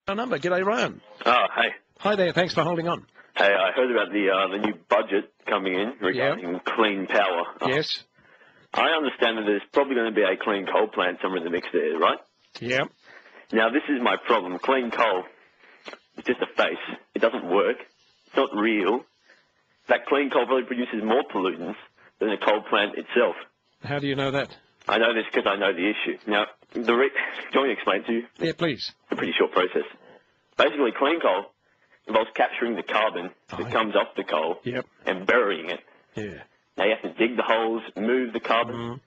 Our number. G'day, Ryan. Oh, hey. Hi there. Thanks for holding on. Hey, I heard about the new budget coming in regarding clean power. Yes. I understand that there's probably going to be a clean coal plant somewhere in the mix there, right? Yeah. Now, this is my problem. Clean coal is just a face. It doesn't work. It's not real. That clean coal probably produces more pollutants than a coal plant itself. How do you know that? I know this because I know the issue. Now, do you want me to explain to you? Yeah, please. It's a pretty short process. Basically, clean coal involves capturing the carbon that comes off the coal and burying it. Yeah. Now, you have to dig the holes, move the carbon.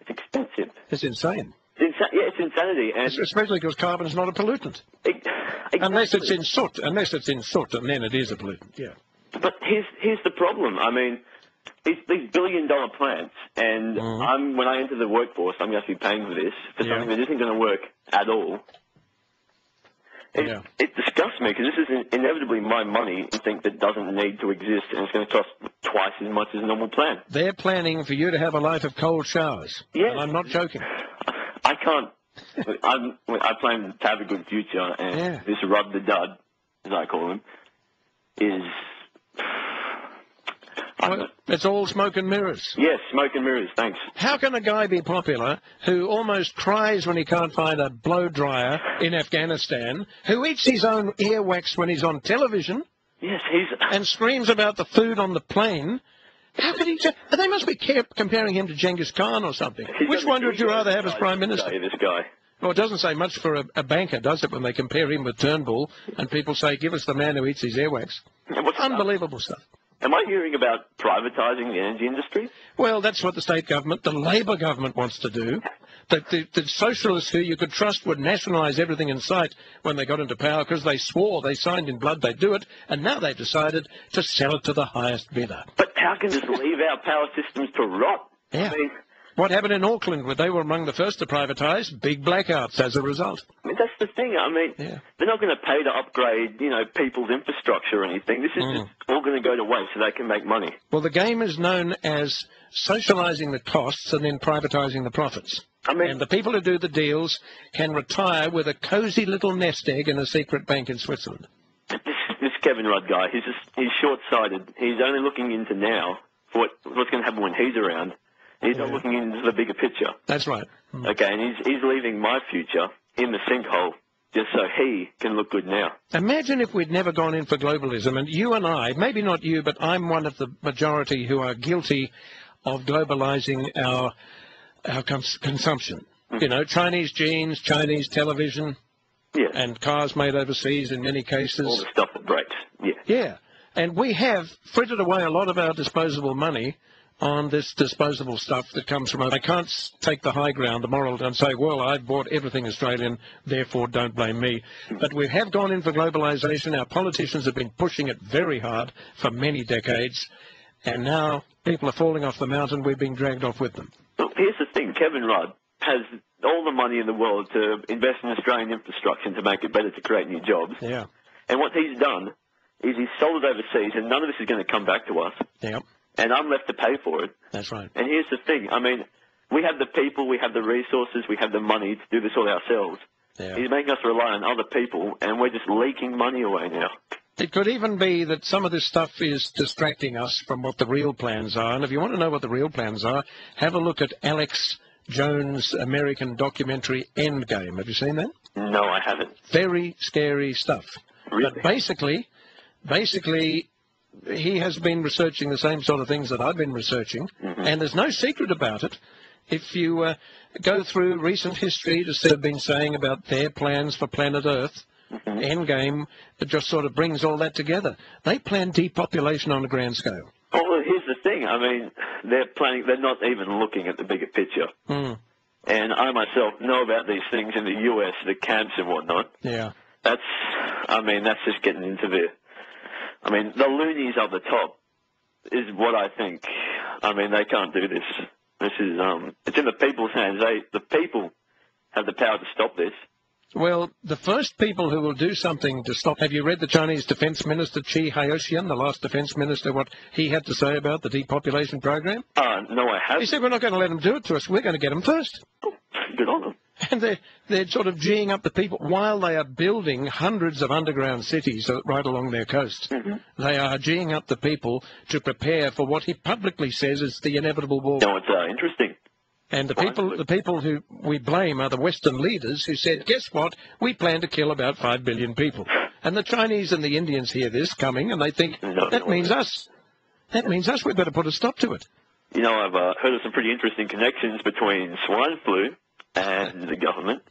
It's expensive. It's insane. It's insanity. And especially because carbon is not a pollutant. Exactly. Unless it's in soot. Unless it's in soot, and then it is a pollutant. Yeah. But here's the problem. I mean, these billion-dollar plants, and when I enter the workforce, I'm going to be paying for this, for something that isn't going to work at all. It disgusts me, because this is inevitably my money, I think, that doesn't need to exist, and it's going to cost twice as much as a normal plant. They're planning for you to have a life of cold showers. Yeah. And I'm not joking. I can't. I plan to have a good future, and this rub the dud, as I call him, is... It's all smoke and mirrors. Yes, smoke and mirrors, thanks. How can a guy be popular who almost cries when he can't find a blow dryer in Afghanistan, who eats his own earwax when he's on television, and screams about the food on the plane? How could he... They must be comparing him to Genghis Khan or something. Which one would you rather have as Prime Minister? This guy. Well, it doesn't say much for a banker, does it, when they compare him with Turnbull, and people say, give us the man who eats his earwax. Unbelievable stuff. Am I hearing about privatising the energy industry? Well, that's what the state government, the Labor government, wants to do. The socialists who you could trust would nationalise everything in sight when they got into power because they swore, they signed in blood they'd do it, and now they've decided to sell it to the highest bidder. But how can just leave our power systems to rot? Yeah. I mean, what happened in Auckland, where they were among the first to privatise? Big blackouts as a result. I mean, that's the thing. I mean, they're not going to pay to upgrade, people's infrastructure or anything. This is just all going to go to waste so they can make money. Well, the game is known as socialising the costs and then privatising the profits. I mean, and the people who do the deals can retire with a cosy little nest egg in a secret bank in Switzerland. This Kevin Rudd guy, he's short-sighted. He's only looking into now for what's going to happen when he's around. He's not looking into the bigger picture. That's right. Okay, and he's leaving my future in the sinkhole just so he can look good now. Imagine if we'd never gone in for globalism, and you and I, maybe not you, but I'm one of the majority who are guilty of globalising our consumption. You know, Chinese jeans, Chinese television, and cars made overseas in many cases. All the stuff that breaks, Yeah, and we have frittered away a lot of our disposable money on this disposable stuff that comes from... I can't take the high ground, the moral, and say, well, I've bought everything Australian, therefore don't blame me. But we have gone in for globalisation. Our politicians have been pushing it very hard for many decades, and now people are falling off the mountain. We're being dragged off with them. Look, here's the thing. Kevin Rudd has all the money in the world to invest in Australian infrastructure to make it better to create new jobs. Yeah. And what he's done is he's sold it overseas, and none of this is going to come back to us. Yeah. And I'm left to pay for it. That's right. And here's the thing. I mean, we have the people, we have the resources, we have the money to do this all ourselves. Yeah. He's making us rely on other people, and we're just leaking money away now. It could even be that some of this stuff is distracting us from what the real plans are. And if you want to know what the real plans are, have a look at Alex Jones' American documentary Endgame. Have you seen that? No, I haven't. Very scary stuff. Really? But basically, he has been researching the same sort of things that I've been researching, and there's no secret about it. If you go through recent history to see what they've been saying about their plans for planet Earth, Endgame, it just sort of brings all that together. They plan depopulation on a grand scale. Well, here's the thing. I mean, they're not even looking at the bigger picture. And I myself know about these things in the US, the camps and whatnot. Yeah. That's just getting into the loonies at the top is what I think. I mean, they can't do this. This is, it's in the people's hands. The people have the power to stop this. Well, the first people who will do something to stop... Have you read the Chinese Defence Minister, Chi Haotian, the last Defence Minister, what he had to say about the depopulation program? No, I haven't. He said, we're not going to let them do it to us. We're going to get them first. Oh, good on them. And they're sort of geeing up the people while they are building hundreds of underground cities right along their coast. They are geeing up the people to prepare for what he publicly says is the inevitable war. No, it's interesting. And the people who we blame are the Western leaders who said, guess what, we plan to kill about 5 billion people. And the Chinese and the Indians hear this coming and they think, that means us. That means us, we better put a stop to it. You know, I've heard of some pretty interesting connections between swine flu and the government.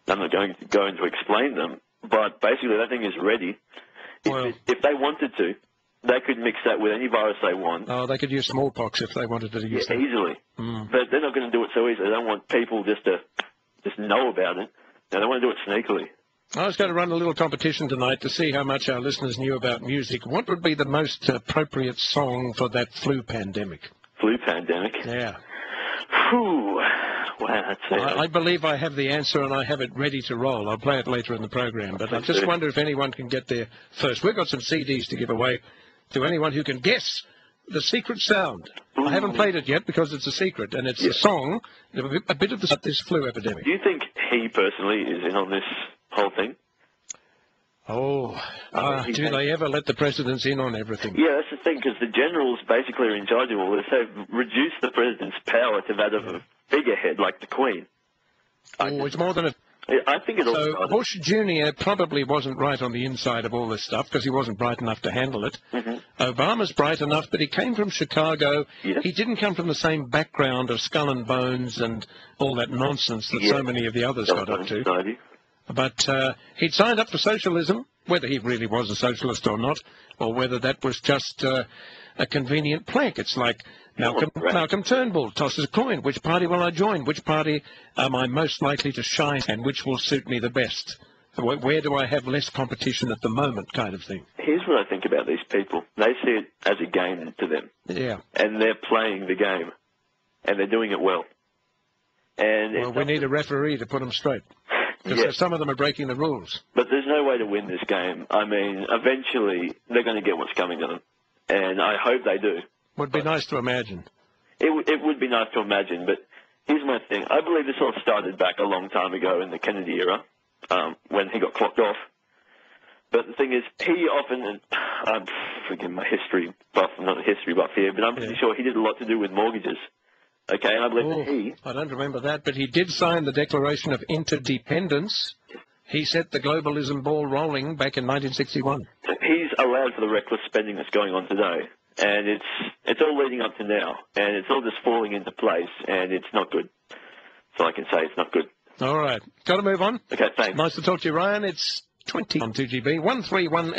I'm not going to explain them, but basically that thing is ready. If they wanted to, they could mix that with any virus they want. Oh, they could use smallpox if they wanted to use that. Easily. But they're not going to do it so easily. They don't want people just to know about it. They want to do it sneakily. I was going to run a little competition tonight to see how much our listeners knew about music. What would be the most appropriate song for that flu pandemic? Flu pandemic? Yeah. Whew. Wow, that's it. I believe I have the answer and I have it ready to roll. I'll play it later in the program, but I just wonder if anyone can get there first. We've got some CDs to give away to anyone who can guess the secret sound. I haven't played it yet because it's a secret, and it's a song, a bit of this flu epidemic. Do you think he personally is in on this whole thing? Do they ever let the presidents in on everything? Yeah, that's the thing, because the generals basically are in charge of all this. They've reduced the president's power to that of a figurehead like the Queen. It's more than a... I think it all So Bush Jr. probably wasn't right on the inside of all this stuff because he wasn't bright enough to handle it. Obama's bright enough, but he came from Chicago. He didn't come from the same background of skull and bones and all that nonsense that so many of the others got up to. But he'd signed up for socialism, whether he really was a socialist or not, or whether that was just a convenient plank. It's like Malcolm Turnbull tosses a coin. Which party will I join? Which party am I most likely to shine and which will suit me the best? Where do I have less competition at the moment kind of thing? Here's what I think about these people. They see it as a game to them. Yeah. And they're playing the game. And they're doing it well. And we need a referee to put them straight. Because some of them are breaking the rules. But there's no way to win this game. I mean, eventually they're going to get what's coming to them. And I hope they do. Would be nice to imagine. It would be nice to imagine, but here's my thing. I believe this all started back a long time ago in the Kennedy era, when he got clocked off. But the thing is, he often, I'm forgive my history buff, I'm not a history buff here, but I'm pretty sure he did a lot to do with mortgages. Okay, and I believe that I don't remember that, but he did sign the Declaration of Interdependence. He set the globalism ball rolling back in 1961. He's allowed for the reckless spending that's going on today. And it's all leading up to now. And it's all just falling into place. And it's not good. So I can say it's not good. All right. Got to move on. Okay, thanks. Nice to talk to you, Ryan. It's 20 on 2GB. 131.